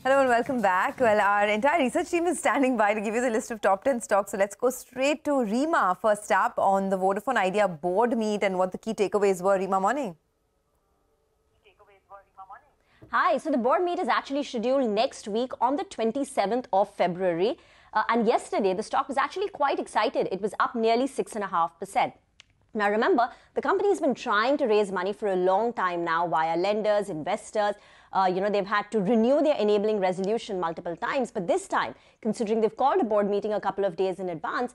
Hello and welcome back. Well, our entire research team is standing by to give you the list of top 10 stocks. So let's go straight to Rima first up on the Vodafone Idea board meet and what the key takeaways were. Rima, morning. Hi, so the board meet is actually scheduled next week on the 27th of February. And yesterday, the stock was actually quite excited. It was up nearly 6.5%. Now, remember, the company has been trying to raise money for a long time now via lenders, investors. They've had to renew their enabling resolution multiple times. But this time, considering they've called a board meeting a couple of days in advance,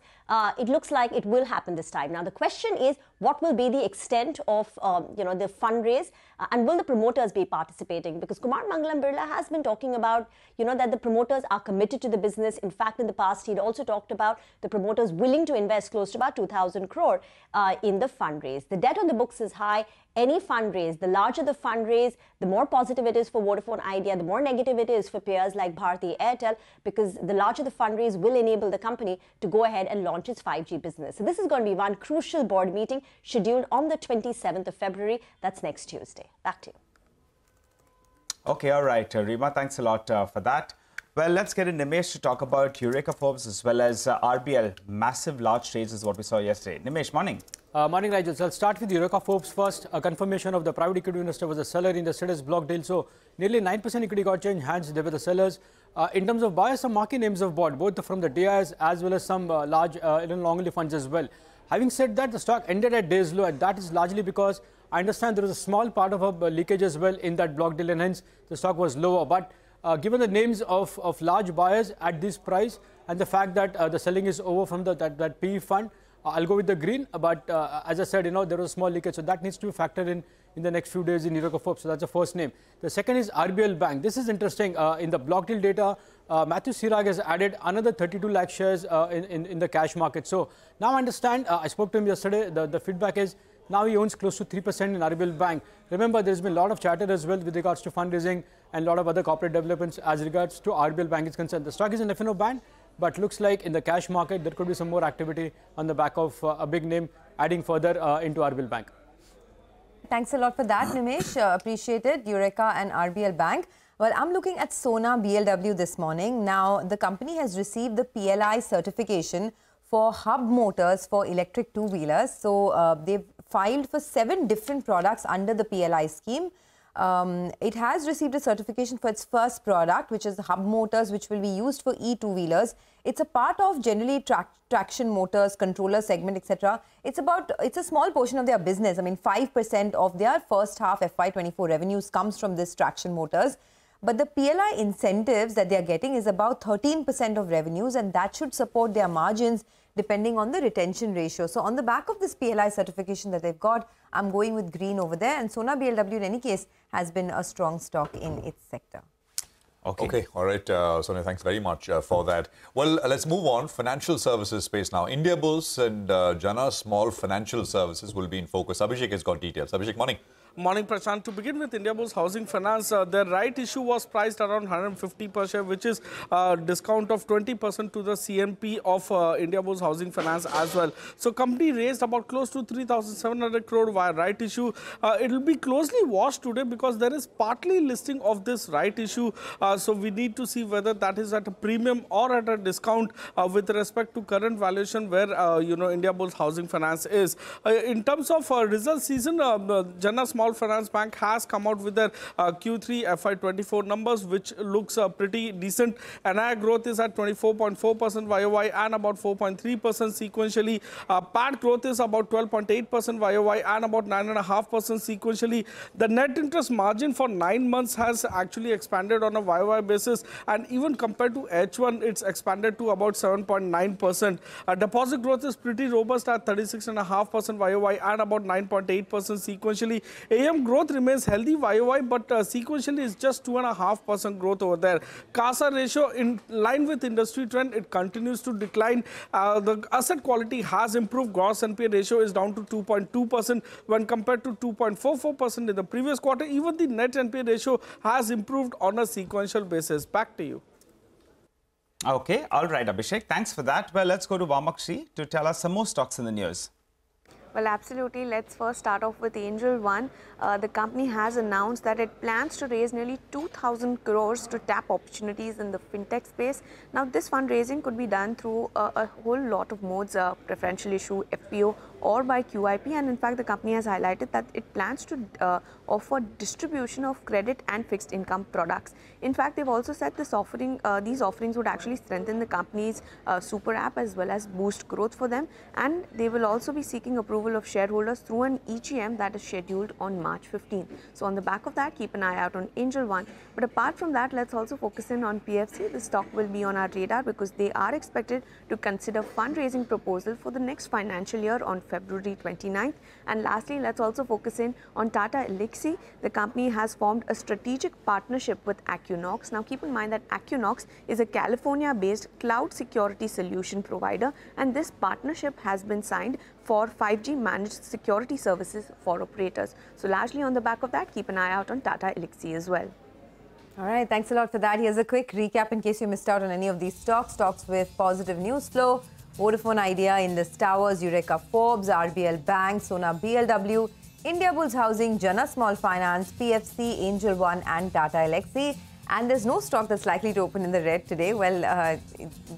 it looks like it will happen this time. Now, the question is, what will be the extent of, the fundraise and will the promoters be participating? Because Kumar Mangalam Birla has been talking about, that the promoters are committed to the business. In fact, in the past, he'd also talked about the promoters willing to invest close to about 2,000 crore in the fundraise. The debt on the books is high. Any fundraise, the larger the fundraise, the more positive it is for Vodafone Idea, the more negative it is for peers like Bharti Airtel, because the larger the fundraise will enable the company to go ahead and launch its 5G business. So this is going to be one crucial board meeting scheduled on the 27th of February. That's next Tuesday. Back to you. Okay, all right, Rima, thanks a lot for that. Well, let's get in Nimesh to talk about Eureka Forbes as well as RBL. Massive large trades is what we saw yesterday. Nimesh, morning. Morning, Nigel. So I'll start with Eureka Forbes first. A confirmation of the private equity investor was a seller in the status block deal. So nearly 9% equity got changed hands. They were the sellers. In terms of buyers, some marquee names have bought, both from the DIs as well as some large long-only funds as well. Having said that, the stock ended at day's low, and that is largely because I understand there was a small part of a leakage as well in that block deal, and hence the stock was lower. But given the names of large buyers at this price and the fact that the selling is over from that PE fund, I'll go with the green. But as I said, there was a small leakage, so that needs to be factored in the next few days in Eureka Forbes. So that's the first name. The second is RBL Bank. This is interesting. In the block deal data, Matthew Sirag has added another 32 lakh shares in the cash market. So now I understand, I spoke to him yesterday, the feedback is now he owns close to 3% in RBL Bank. Remember, there's been a lot of chatter as well with regards to fundraising and a lot of other corporate developments as regards to RBL Bank is concerned. The stock is in F&O band, but looks like in the cash market, there could be some more activity on the back of a big name adding further into RBL Bank. Thanks a lot for that, Nimesh. Appreciate it. Eureka and RBL Bank. Well, I'm looking at Sona BLW this morning. Now, the company has received the PLI certification for hub motors for electric two-wheelers. So, they've filed for 7 different products under the PLI scheme. It has received a certification for its first product, which is the hub motors, which will be used for e-two-wheelers. It's a part of generally traction motors, controller segment, etc. It's a small portion of their business. I mean, 5% of their first half FY24 revenues comes from this traction motors. But the PLI incentives that they are getting is about 13% of revenues, and that should support their margins depending on the retention ratio. So on the back of this PLI certification that they've got, I'm going with green over there. And Sona BLW, in any case, has been a strong stock in its sector. Okay. All right, Sonia, thanks very much for that. Well, let's move on. Financial services space now. Indiabulls and Jana Small Financial Services will be in focus. Abhishek has got details. Abhishek, morning. Morning, Prashant. To begin with, Indiabulls Housing Finance, their right issue was priced around 150 per share, which is a discount of 20% to the CNP of Indiabulls Housing Finance as well. So, company raised about close to 3,700 crore via right issue. It will be closely watched today because there is partly listing of this right issue. So, we need to see whether that is at a premium or at a discount with respect to current valuation where, Indiabulls Housing Finance is. In terms of results season, Jana Small Finance Bank has come out with their Q3 FY24 numbers, which looks pretty decent. NII growth is at 24.4% YOY and about 4.3% sequentially. PAT growth is about 12.8% YOY and about 9.5% sequentially. The net interest margin for 9 months has actually expanded on a YOY basis, and even compared to H1, it's expanded to about 7.9%. Deposit growth is pretty robust at 36.5% YOY and about 9.8% sequentially. AM growth remains healthy YOY, but sequentially is just 2.5% growth over there. CASA ratio in line with industry trend, it continues to decline. The asset quality has improved. Gross NPA ratio is down to 2.2% when compared to 2.44% in the previous quarter. Even the net NPA ratio has improved on a sequential basis. Back to you. Okay, all right, Abhishek. Thanks for that. Well, let's go to Vamakshi to tell us some more stocks in the news. Well, absolutely. Let's first start off with Angel One. The company has announced that it plans to raise nearly 2,000 crores to tap opportunities in the fintech space. Now, this fundraising could be done through a whole lot of modes, preferential issue, FPO, or by QIP. And in fact, the company has highlighted that it plans to offer distribution of credit and fixed income products. In fact, they've also said these offerings would actually strengthen the company's super app as well as boost growth for them. And they will also be seeking approval of shareholders through an EGM that is scheduled on March 15. So on the back of that, keep an eye out on Angel One. But apart from that, let's also focus in on PFC. The stock will be on our radar because they are expected to consider fundraising proposal for the next financial year on February 29th. And lastly, let's also focus in on Tata Elxsi. The company has formed a strategic partnership with Aquinox. Now keep in mind that Aquinox is a California-based cloud security solution provider, and this partnership has been signed for 5G managed security services for operators. So largely on the back of that, keep an eye out on Tata Elxsi as well. All right, thanks a lot for that. Here's a quick recap in case you missed out on any of these stocks. Stocks with positive news flow: Vodafone Idea, Indus Towers, Eureka Forbes, RBL Bank, Sona BLW, Indiabulls Housing, Jana Small Finance, PFC, Angel One and Tata Elxsi. And there's no stock that's likely to open in the red today. Well,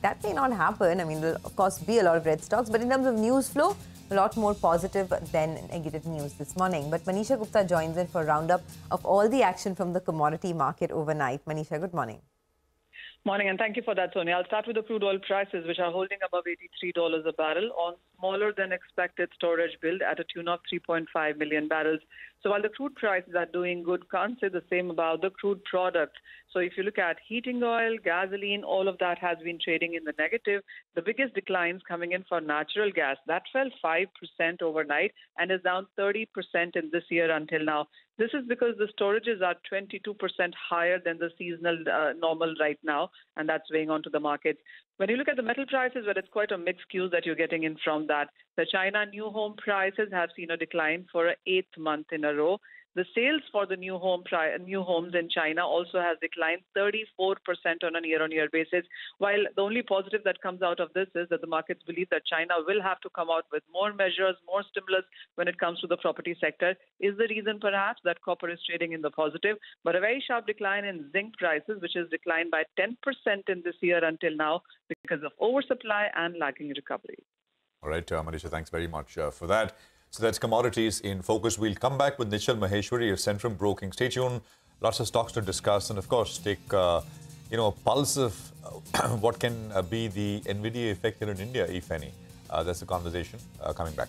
that may not happen. I mean, there'll of course be a lot of red stocks, but in terms of news flow, a lot more positive than negative news this morning. But Manisha Gupta joins in for a roundup of all the action from the commodity market overnight. Manisha, good morning. Morning, and thank you for that, Sonia. I'll start with the crude oil prices, which are holding above $83 a barrel on smaller than expected storage build at a tune of 3.5 million barrels. So while the crude prices are doing good, can't say the same about the crude product. So if you look at heating oil, gasoline, all of that has been trading in the negative. The biggest declines coming in for natural gas. That fell 5% overnight and is down 30% in this year until now. This is because the storages are 22% higher than the seasonal normal right now, and that's weighing onto the markets. When you look at the metal prices, well, it's quite a mixed cues that you're getting in from that. The China new home prices have seen a decline for an 8th month in a row. The sales for the new homes in China also has declined 34% on a year-on-year basis. While the only positive that comes out of this is that the markets believe that China will have to come out with more measures, more stimulus when it comes to the property sector. Is the reason perhaps that copper is trading in the positive, but a very sharp decline in zinc prices, which has declined by 10% in this year until now because of oversupply and lagging recovery. All right, Manisha, thanks very much for that. So that's commodities in focus. We'll come back with Nichal Maheshwari of Centrum Broking. Stay tuned. Lots of stocks to discuss, and of course, take a pulse of what can be the NVIDIA effect here in India, if any. That's the conversation coming back.